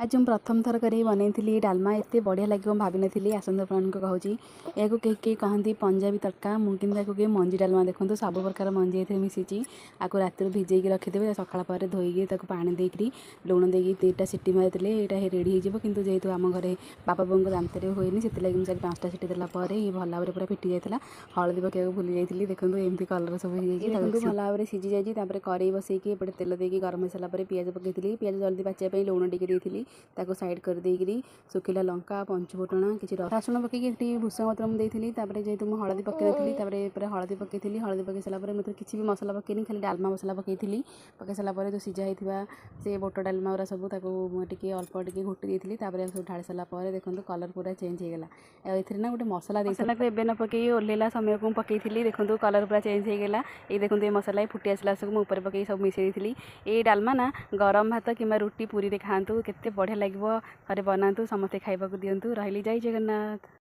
आज ମୁଁ ପ୍ରଥମ ଥର କରି ବନେଇଥିଲି ଡାଲମା ଏତେ ବଢ଼ିଆ ଲାଗିବ ଭାବି ନଥିଲି। ଆସନ୍ତୁ ଆପଣଙ୍କୁ କହୁଛି। ଏହାକୁ କେହି କହନ୍ତି ପଞ୍ଜାବୀ ତଡ଼କା, ମୁଁ କିନ୍ତୁ ତାକୁ କେହି ମଞ୍ଜି ଡାଲମା। ଦେଖନ୍ତୁ ସବୁ ପ୍ରକାର ମଞ୍ଜି ଏଥିରେ ମିଶିଛି। ଆକୁ ରାତିରୁ ଭିଜେଇକି ରଖିଦେବେ, ସକାଳ ପରେ ଧୋଇକି ତାକୁ ପାଣି ଦେଇକରି ଲୁଣ ଦେଇକି 3ଟା ସିଟି ମାରିଦେଲେ ଏଇଟା ରେଡ଼ି ହେଇଯିବ। କିନ୍ତୁ ଯେହେତୁ ଆମ ଘରେ ବାପା ବୋଉଙ୍କ ଦାନ୍ତରେ ହୁଏନି, ସେଥିଲାଗି ମୁଁ 4-5ଟା ସିଟି ଦେଲା ପରେ ଇଏ ଭଲ ଭାବରେ ପୁରା ଫିଟି ଯାଇଥିଲା। ହଳଦୀ ପକାଇବାକୁ ଭୁଲି ଯାଇଥିଲି। ଦେଖନ୍ତୁ ଏମିତି କଲର୍ ସବୁ ହେଇଯାଇଛି। ଦେଖନ୍ତୁ ଭଲ ଭାବରେ ସିଝି ଯାଇଛି। ତାପରେ କରେଇ ବସେଇକି ଏପଟେ ତେଲ ଦେଇକି ଗରମ ହେଇସାରିଲା ପରେ ପିଆଜ ପକାଇଥିଲି। ପିଆଜ ଜଲ୍ଦି ପାଚିବା ପାଇଁ ଲୁଣ ଟିକେ ଦେଇଥିଲି। ताको साइड कर देकरी सुखिला लंका पंचफुटण किसी रसुण पकईकि भूसंग पत्र मुझे देती। जेहेतु मुझे हलदी पकई नी हलदी पकई हलदी पकई सारापर मुझे किसी भी मसला पकईनी, खाली डालमा मसला पकई पकई सारापर जो सीझा होता से बोट डालमा गुरा सब टी अल्प टे घोटी देती। सब ढाड़ी सारापर देखो कलर पूरा चेंज होगला। ए ना गोटे मसला मसला को एवं न पकई ओल्ला समय को पकई देखो कलर पूरा चेंज होगला। ये देखो ये मसला फुटी आसला सब मुझे पकई सब मिसई दी। ये डालमा ना गरम भात कि रुटी पूरी खातु केते बढ़िया लगे। थे बनातु समस्ते खाइबा दिंतु। रही जय जगन्नाथ।